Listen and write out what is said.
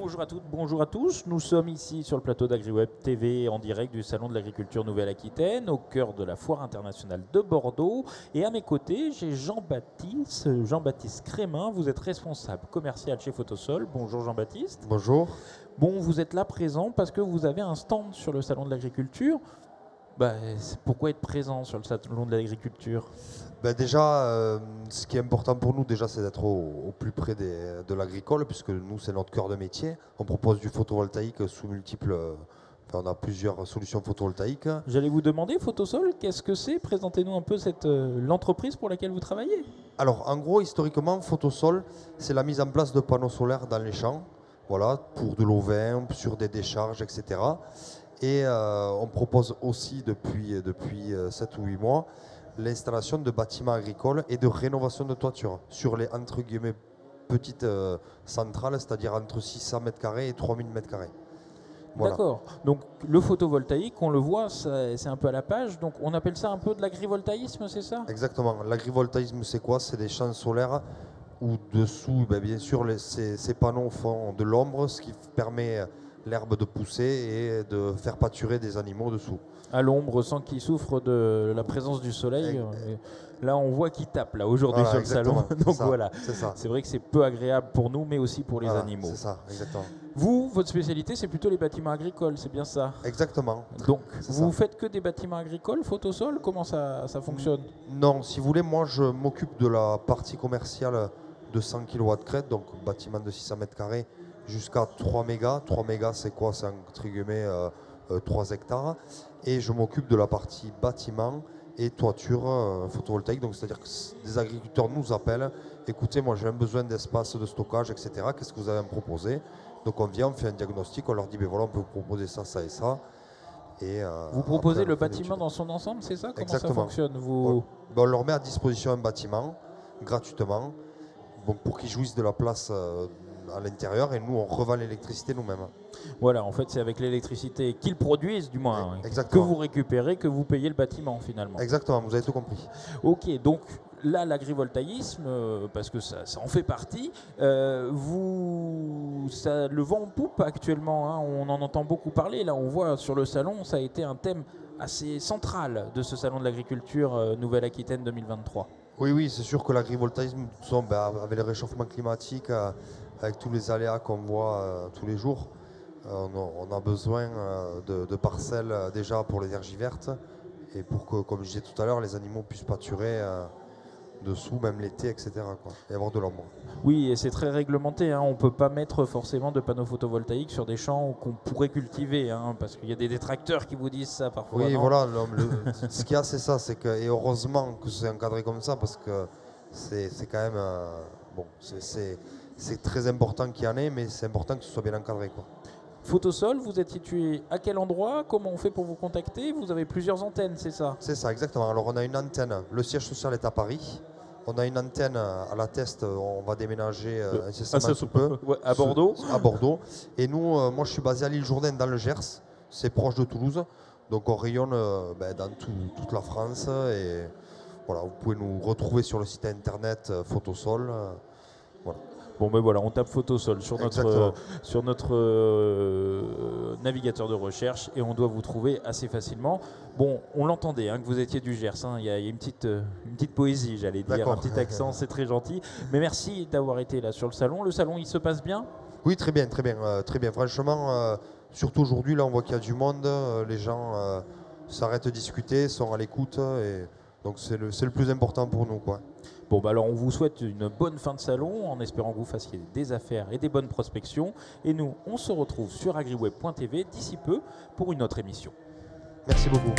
Bonjour à toutes, bonjour à tous. Nous sommes ici sur le plateau d'AgriWeb TV en direct du Salon de l'Agriculture Nouvelle-Aquitaine, au cœur de la Foire internationale de Bordeaux. Et à mes côtés, j'ai Jean-Baptiste Crémin. Vous êtes responsable commercial chez Photosol. Bonjour Jean-Baptiste. Bonjour. Bon, vous êtes là présent parce que vous avez un stand sur le Salon de l'Agriculture. Pourquoi être présent sur le Salon de l'Agriculture ? Déjà, ce qui est important pour nous, déjà, c'est d'être au plus près de l'agricole, puisque nous, c'est notre cœur de métier. On propose du photovoltaïque sous multiples... on a plusieurs solutions photovoltaïques. J'allais vous demander, Photosol, qu'est-ce que c'est ? Présentez-nous un peu l'entreprise pour laquelle vous travaillez. Alors, en gros, historiquement, Photosol, c'est la mise en place de panneaux solaires dans les champs, voilà, pour de l'ovin, sur des décharges, etc. Et on propose aussi, depuis 7 ou 8 mois, l'installation de bâtiments agricoles et de rénovation de toiture sur les, entre guillemets, petites centrales, c'est-à-dire entre 600 m² et 3000 m². Voilà. D'accord. Donc le photovoltaïque, on le voit, c'est un peu à la page. Donc on appelle ça un peu de l'agrivoltaïsme, c'est ça ? Exactement. L'agrivoltaïsme, c'est quoi? C'est des champs solaires où dessous, bien sûr, ces panneaux font de l'ombre, ce qui permet l'herbe de pousser et de faire pâturer des animaux dessous. À l'ombre, sans qu'ils souffrent de la présence du soleil. Là, on voit qu'ils tapent là aujourd'hui sur le salon. Donc voilà, c'est vrai que c'est peu agréable pour nous, mais aussi pour les animaux. C'est ça, exactement. Vous, votre spécialité, c'est plutôt les bâtiments agricoles, c'est bien ça ? Exactement. Donc, vous faites que des bâtiments agricoles, Photosol ? Comment ça fonctionne ? Non, si vous voulez, moi, je m'occupe de la partie commerciale de 100 kW de crête, donc bâtiment de 600 m² jusqu'à 3 mégas. 3 mégas, c'est quoi? C'est entre guillemets 3 hectares. Et je m'occupe de la partie bâtiment et toiture photovoltaïque. Donc, c'est-à-dire que des agriculteurs nous appellent. Écoutez, moi, j'ai un besoin d'espace de stockage, etc. Qu'est-ce que vous avez à me proposer? Donc, on vient, on fait un diagnostic, on leur dit, ben voilà, on peut vous proposer ça, ça et ça. Et, vous proposez le bâtiment dans son ensemble, c'est ça? Comment Exactement. Ça fonctionne on leur met à disposition un bâtiment gratuitement, donc pour qu'ils jouissent de la place à l'intérieur, et nous, on revend l'électricité nous-mêmes. Voilà, en fait, c'est avec l'électricité qu'ils produisent, du moins, que vous récupérez, que vous payez le bâtiment, finalement. Exactement, vous avez tout compris. Ok, donc là, l'agrivoltaïsme, parce que ça en fait partie, ça le vent en poupe actuellement, hein, on en entend beaucoup parler. Là, on voit sur le salon, ça a été un thème assez central de ce salon de l'agriculture Nouvelle-Aquitaine 2023. Oui, c'est sûr que l'agrivoltaïsme, avec le réchauffement climatique, avec tous les aléas qu'on voit tous les jours, on a besoin de parcelles déjà pour l'énergie verte et pour que, comme je disais tout à l'heure, les animaux puissent pâturer dessous, même l'été, etc. Et avoir de l'ombre. Oui, et c'est très réglementé, hein. On ne peut pas mettre forcément de panneaux photovoltaïques sur des champs qu'on pourrait cultiver, hein, parce qu'il y a des détracteurs qui vous disent ça parfois. Oui, non, voilà, ce qu'il y a, c'est ça, et heureusement que c'est encadré comme ça, parce que c'est quand même... c'est très important qu'il y en ait, mais c'est important que ce soit bien encadré, quoi. Photosol, vous êtes situé à quel endroit? Comment on fait pour vous contacter? Vous avez plusieurs antennes, c'est ça? C'est ça, exactement. Alors on a une antenne, le siège social est à Paris. On a une antenne à la Teste, on va déménager incessamment sous peu. À Bordeaux. À Bordeaux. Et nous, moi je suis basé à l'île Jourdain dans le Gers, c'est proche de Toulouse. Donc on rayonne dans toute la France. Et voilà, vous pouvez nous retrouver sur le site internet Photosol. Voilà. Bon, ben voilà, on tape Photosol sur notre navigateur de recherche et on doit vous trouver assez facilement. Bon, on l'entendait, hein, que vous étiez du Gers. Hein, il y a une petite poésie, j'allais dire, un petit accent, c'est très gentil. Mais merci d'avoir été là sur le salon. Le salon, il se passe bien? Oui, très bien. Franchement, surtout aujourd'hui, là, on voit qu'il y a du monde. Les gens s'arrêtent de discuter, sont à l'écoute. Et donc, c'est le plus important pour nous, quoi. Bon, alors on vous souhaite une bonne fin de salon en espérant que vous fassiez des affaires et des bonnes prospections. Et nous, on se retrouve sur agriweb.tv d'ici peu pour une autre émission. Merci beaucoup.